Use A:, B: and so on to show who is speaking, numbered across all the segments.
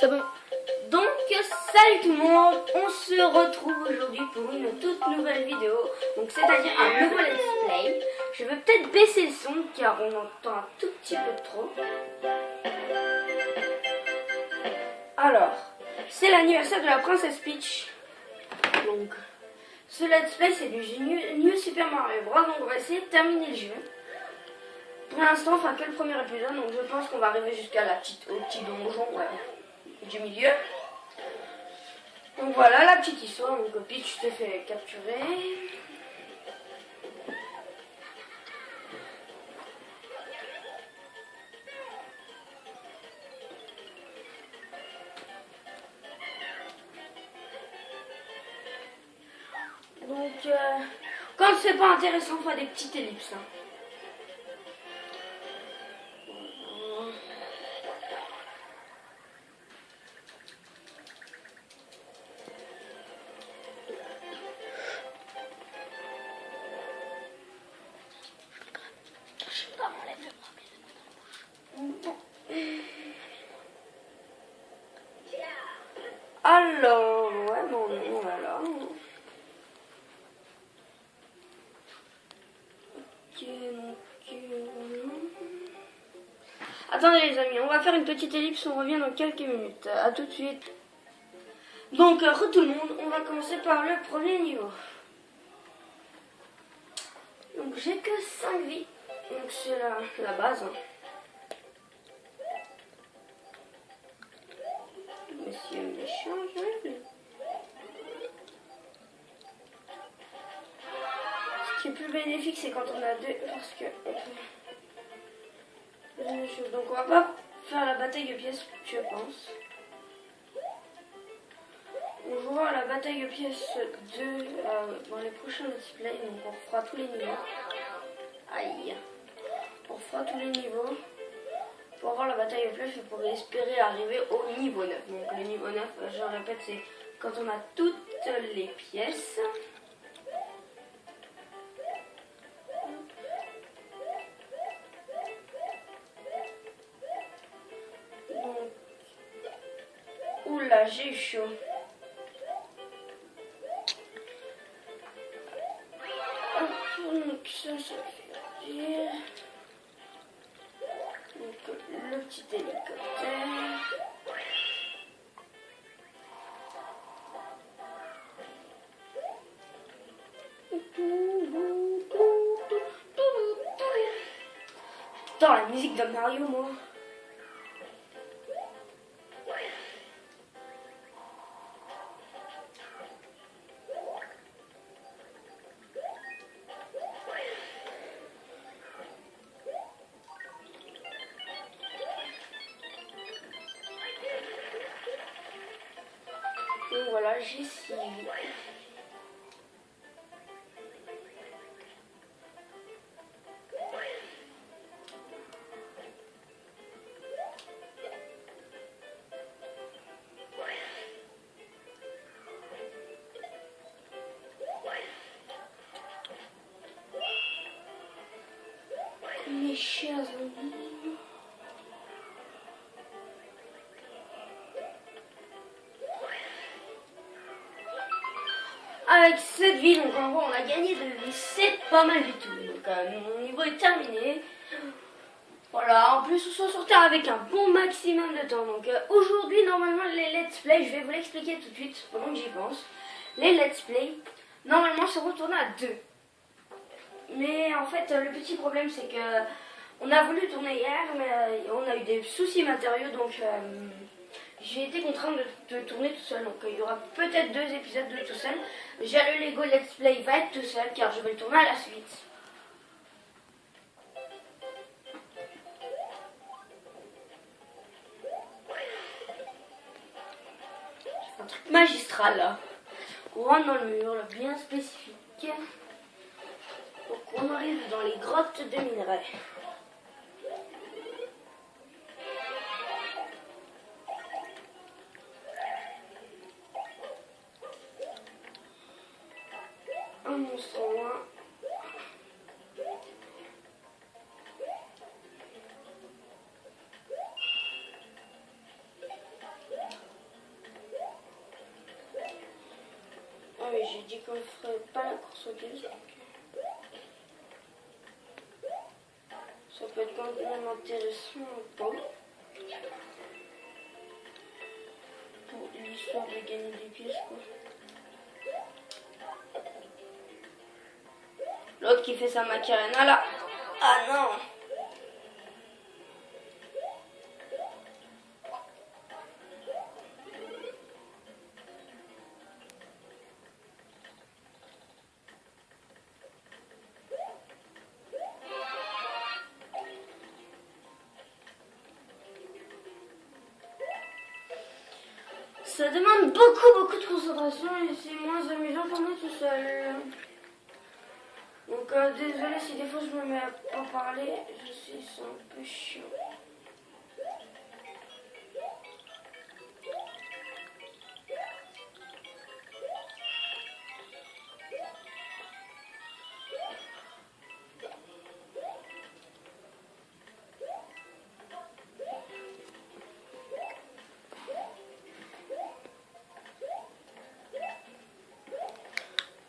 A: C'est bon. Donc, salut tout le monde, on se retrouve aujourd'hui pour une toute nouvelle vidéo, donc c'est-à-dire un nouveau let's play. Je vais peut-être baisser le son car on entend un tout petit peu trop. Alors, c'est l'anniversaire de la princesse Peach. Donc, ce let's play c'est du New Super Mario Bros. Donc on va essayer de terminer le jeu. Pour l'instant, enfin que le premier épisode, donc je pense qu'on va arriver jusqu'à au petit donjon du milieu. Donc voilà la petite histoire, donc Peach se fait capturer. Donc quand c'est pas intéressant, on fait des petites ellipses. Hein. Alors, ouais, non, voilà. Ok, attendez les amis, on va faire une petite ellipse, on revient dans quelques minutes. A tout de suite. Donc, tout le monde, on va commencer par le premier niveau. Donc, j'ai que 5 vies. Donc, c'est la base. Hein. Monsieur méchant, je... Ce qui est plus bénéfique, c'est quand on a deux, parce que... Donc on va pas faire la bataille de pièces, je pense. On jouera à la bataille de pièces 2 dans les prochains let's play, donc on fera tous les niveaux. Aïe. On fera tous les niveaux pour avoir la bataille de pièces et pour espérer arriver au niveau 9. Donc le niveau 9, je répète, c'est quand on a toutes les pièces. Oula, j'ai eu chaud. Donc ça fait dire. Donc le petit hélicoptère. Dans la musique de Mario, moi. Donc voilà, j'ai 6 vies. Mes chers amis. Avec cette vie, donc en gros on a gagné de vie, c'est pas mal du tout. Donc mon niveau est terminé. Voilà, en plus on s'en sortir avec un bon maximum de temps. Donc aujourd'hui normalement les let's play, je vais vous l'expliquer tout de suite pendant que j'y pense. Les let's play, normalement se retourner à 2. Mais en fait le petit problème c'est que on a voulu tourner hier mais on a eu des soucis matériaux donc j'ai été contrainte de tourner tout seul. Donc il y aura peut-être 2 épisodes de tout seul. J'ai le Lego Let's Play va être tout seul car je vais le tourner à la suite. Un truc magistral là. On rentre dans le mur, là, bien spécifique. Donc on arrive dans les grottes de minerais. Un monstre en moins. j'ai dit qu'on ne ferait pas la course aux pièces. Ça peut être quand même intéressant ou pas. Pour l'histoire de gagner des pièces, quoi. L'autre qui fait sa Macarena là. Ah non! Ça demande beaucoup de concentration et c'est moins amusant pour moi tout seul. Donc désolé si des fois je me mets à pas parler, je sais c'est un peu chiant.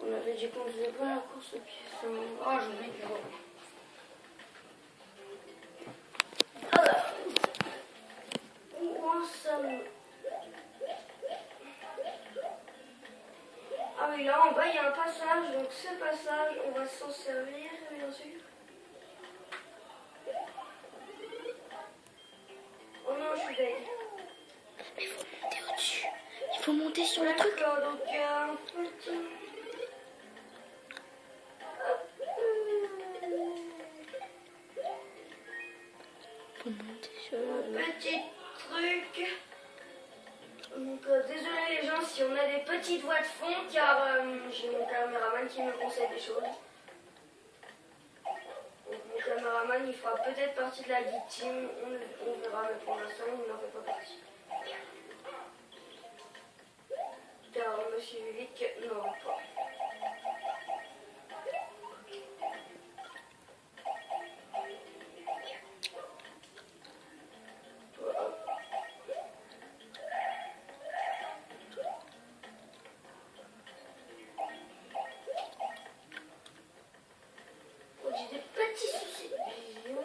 A: On avait dit qu'on faisait pas la course aux pièces. Oh j'oublie du coup. Moi ça me... Ah oui là en bas il y a un passage, donc ce passage on va s'en servir bien sûr. Oh non je suis bête.
B: Mais il faut monter au-dessus. Il faut monter sur le truc.
A: D'accord donc un petit...
B: Il faut monter sur
A: Un
B: le...
A: petit truc. Donc désolé les gens si on a des petites voix de fond car j'ai mon caméraman qui me conseille des choses. Donc mon caméraman il fera peut-être partie de la Geek Team, on verra mais pour l'instant il n'en fait pas partie. Car Monsieur Vic n'en veut pas. J'ai des petits soucis de vision.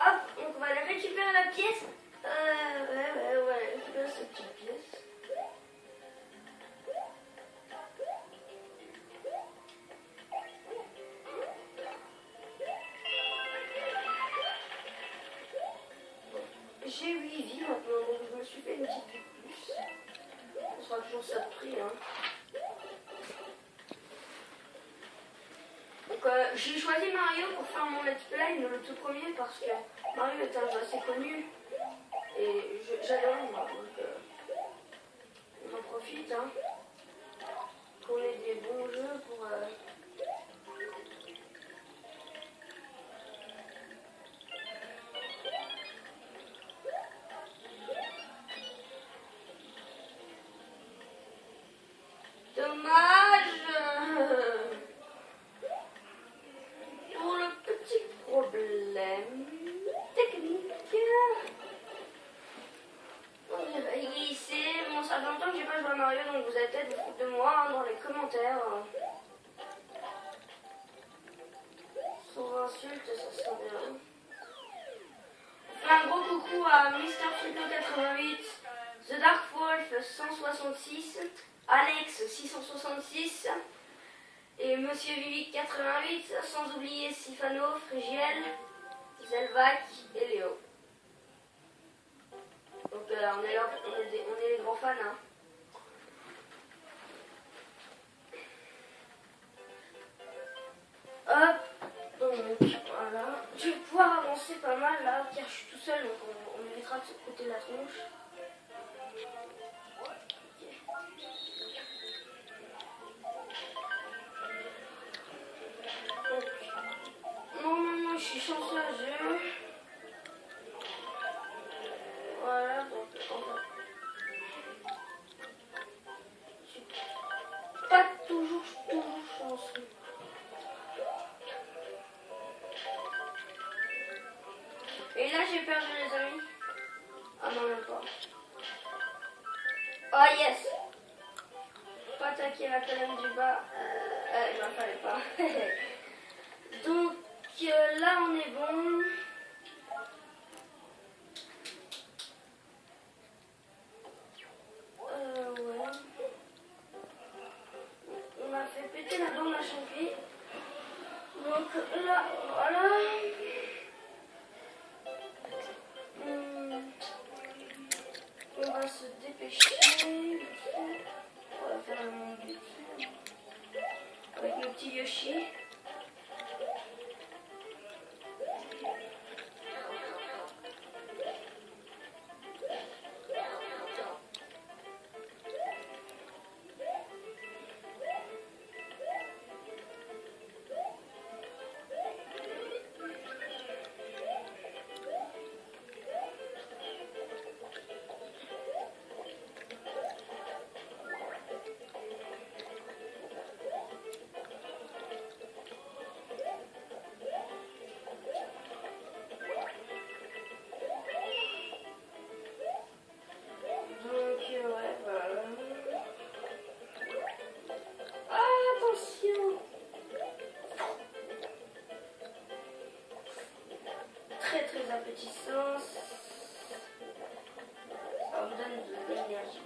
A: Hop, donc on va aller récupérer la pièce. Ouais, on va aller récupérer cette petite pièce. J'ai 8 vies maintenant, donc je me suis fait une petite vie de plus. On sera toujours ça de prix, hein. Donc j'ai choisi Mario pour faire mon let's play, le tout premier, parce que Mario est un jeu assez connu et j'adore moi, donc on en profite, hein, qu'on ait des bons jeux pour... Dommage pour le petit problème technique. Il glissé. Bon, ça fait longtemps que j'ai pas joué à Mario, donc vous allez peut-être vous foutre de moi hein, dans les commentaires. Sans insulte, ça serait bien. On fait un gros coucou à MrFito88, The Dark Wolf 166, Alex 666 et Monsieur Vivic 88, sans oublier Sifano, Frigiel, Zelvac et Léo. Donc on est là, on est les grands fans. Hein. Hop, donc voilà. Je vais pouvoir avancer pas mal là, car je suis tout seul, donc on évitera de se côté la tronche. Donc, normalement je suis chanceux à jeu. Voilà, donc enfin. Je suis pas toujours chanceux. Et là j'ai perdu les amis. Ah non même pas. Ah yes. pas attaquer la colonne du bas. Il n'en fallait pas. Donc là on est bon. Ouais. On a fait péter la bande à champi. Donc là, voilà. On va se dépêcher. On va faire un monde dessus. Avec le petit Yoshi. Ouais, voilà. Ah, attention! Très très appétissant. Ça me donne de l'énergie.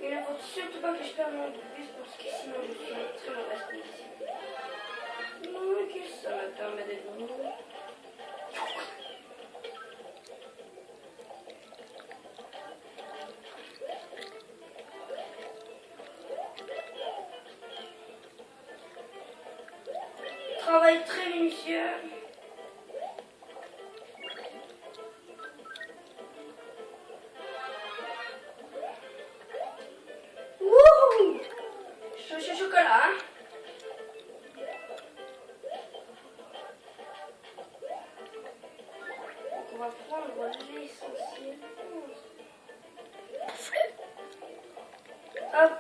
A: Il ne faut surtout pas que je perde mon bus parce que sinon je suis en très mauvaise condition. Ok, ça me permet d'être bon. Travail très minutieux. Wouhou! Chocolat, hein? Donc on va prendre l'essentiel. Hop.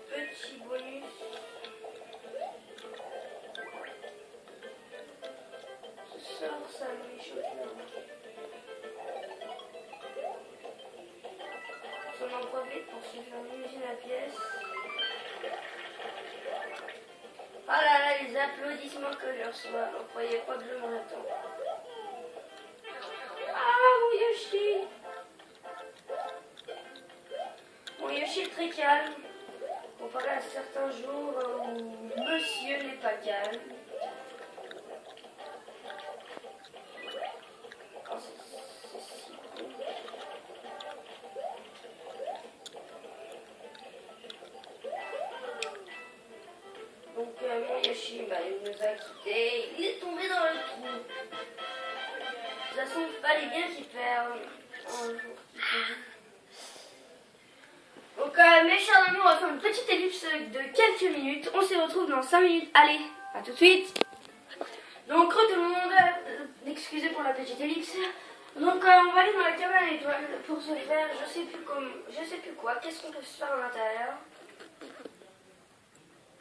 A: Petit bonus. Ce sort, ça lui chocolat. On en profite pour se faire une usine à pièces. Ah là là, les applaudissements que je reçois. Vous croyez pas que je m'en attends. Ah, mon Yoshi! Mon Yoshi est très calme. Comparé à certains jours où monsieur n'est pas calme. Oh, c'est si cool. Donc mon Yoshi, il nous a quittés, il est tombé dans le trou. De toute façon, il fallait bien qu'il perde un jour. Donc mes chers amis, on va faire une petite ellipse de quelques minutes. On se retrouve dans 5 minutes. Allez, à tout de suite. Donc tout le monde, excusez pour la petite ellipse. Donc on va aller dans la cabane à l'étoile pour se faire, je sais plus quoi. Qu'est-ce qu'on peut se faire à l'intérieur?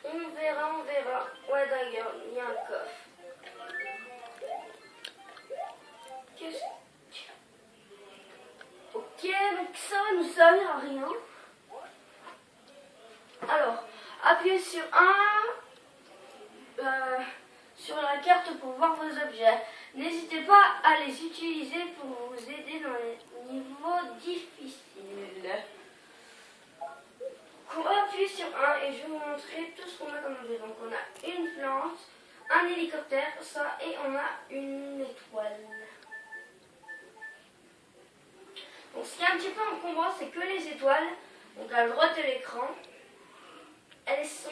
A: On verra. Ouais, d'ailleurs, il y a un coffre. Qu'est-ce que... Ok, donc ça va nous servir à rien. Alors, appuyez sur 1 sur la carte pour voir vos objets. N'hésitez pas à les utiliser pour vous aider dans les niveaux difficiles. On va appuyer sur 1 et je vais vous montrer tout ce qu'on a comme objet. Donc on a une plante, un hélicoptère, ça, et on a une étoile. Donc ce qui est un petit peu encombrant, c'est que les étoiles, donc à droite de l'écran, elles sont,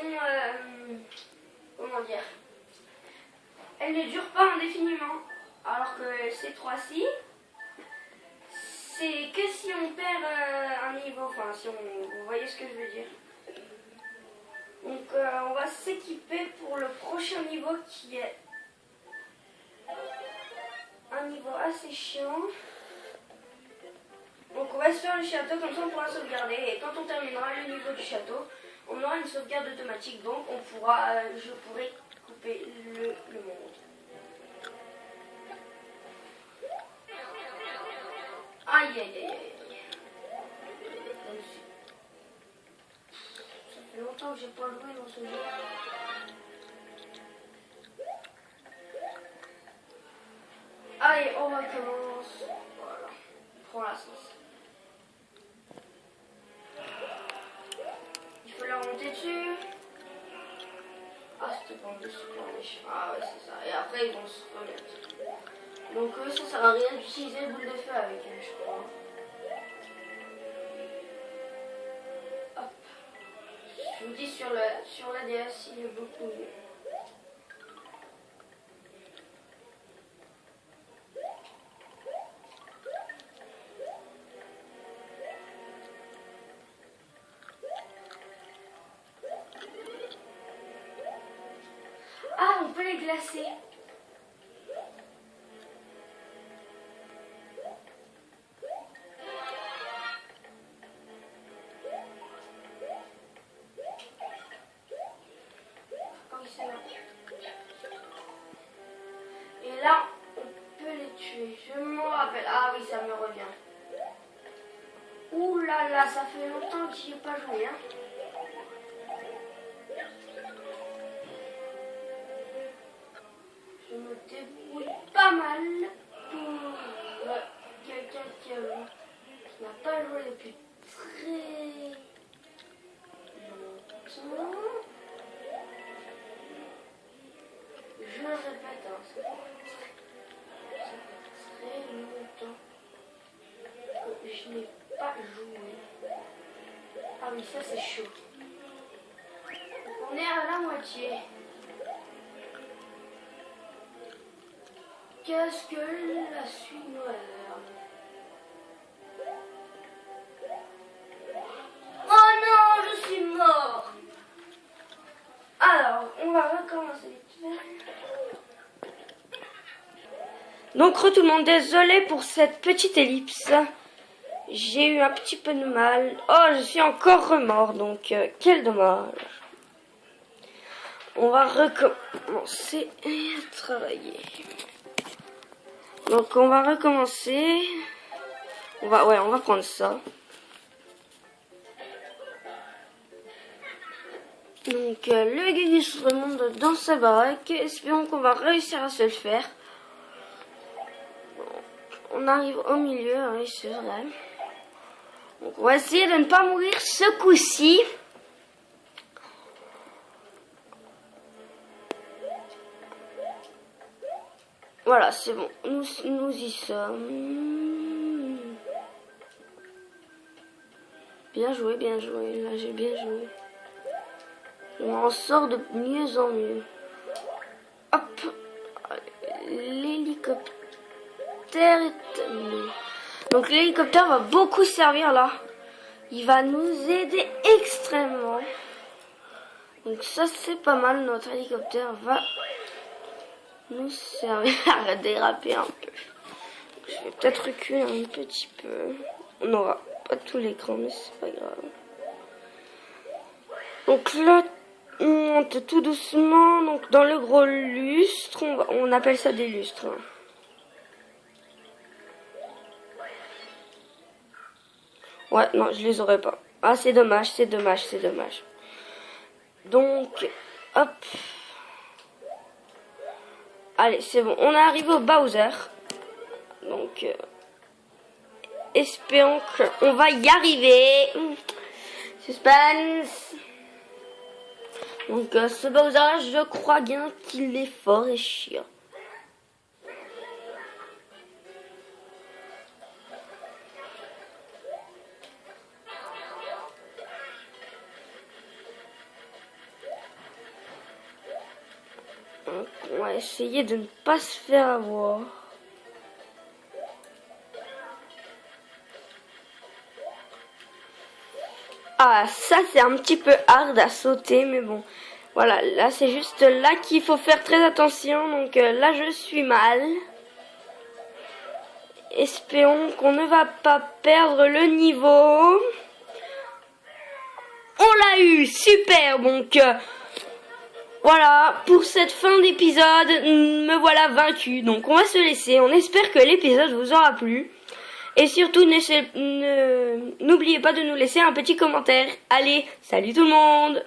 A: comment dire, elles ne durent pas indéfiniment, alors que ces trois-ci, c'est que si on perd un niveau, enfin si on, vous voyez ce que je veux dire. Donc on va s'équiper pour le prochain niveau qui est un niveau assez chiant. Donc on va va se faire le château, comme ça on pourra sauvegarder. Et quand on terminera le niveau du château, on aura une sauvegarde automatique. Donc on pourra, je pourrai couper le monde. Aïe aïe aïe aïe. Ça fait longtemps que j'ai pas joué dans ce jeu. Allez, on recommence. Voilà. Prends la sauce. Il faut la monter dessus. Ah, c'était pas de se plancher. Ah ouais, c'est ça. Et après, ils vont se remettre. Donc ça sert à rien d'utiliser le boule de feu avec elle, je crois. Hop. Je vous dis sur la DS, il est beaucoup mieux. Ah, on peut les glacer. Et là, on peut les tuer. Je m'en rappelle. Ah oui, ça me revient. Ouh là là, ça fait longtemps que j'y ai pas joué. Hein. Je me débrouille pas mal pour quelqu'un qui n'a pas joué depuis très longtemps. Je répète, hein, ça fait très longtemps que je n'ai pas joué. Ah oui, ça c'est chaud. On est à la moitié. Qu'est-ce que la suite moderne? Oh non, je suis mort. Alors, on va recommencer. Donc tout le monde, désolé pour cette petite ellipse. J'ai eu un petit peu de mal. Oh, je suis encore remort, donc quel dommage. On va recommencer à travailler. Donc on va recommencer. On va prendre ça. Donc le Gugu se remonte dans sa baraque. Espérons qu'on va réussir à se le faire. On arrive au milieu, oui c'est vrai. Donc on va essayer de ne pas mourir ce coup-ci. Voilà, c'est bon. Nous y sommes. Bien joué, bien joué. Là, j'ai bien joué. Je m'en sors de mieux en mieux. Hop. L'hélicoptère est... Donc l'hélicoptère va beaucoup servir là. Il va nous aider extrêmement. Donc ça, c'est pas mal. Notre hélicoptère va nous servir à déraper un peu. Je vais peut-être reculer un petit peu. On n'aura pas tout l'écran, mais c'est pas grave. Donc là, on monte tout doucement. Donc dans le gros lustre, on appelle ça des lustres. Ouais, non, je les aurais pas. Ah, c'est dommage, c'est dommage, c'est dommage. Donc, hop. Allez, c'est bon. On est arrivé au Bowser. Donc, espérons qu'on va y arriver. Suspense. Donc, ce Bowser, je crois bien qu'il est fort et chiant. Donc, on va essayer de ne pas se faire avoir. Ah, ça c'est un petit peu hard à sauter, mais bon. Voilà, là c'est juste là qu'il faut faire très attention. Donc là je suis mal. Espérons qu'on ne va pas perdre le niveau. On l'a eu, super. Donc voilà, pour cette fin d'épisode, me voilà vaincu. Donc on va se laisser. On espère que l'épisode vous aura plu. Et surtout, n'oubliez pas de nous laisser un petit commentaire. Allez, salut tout le monde!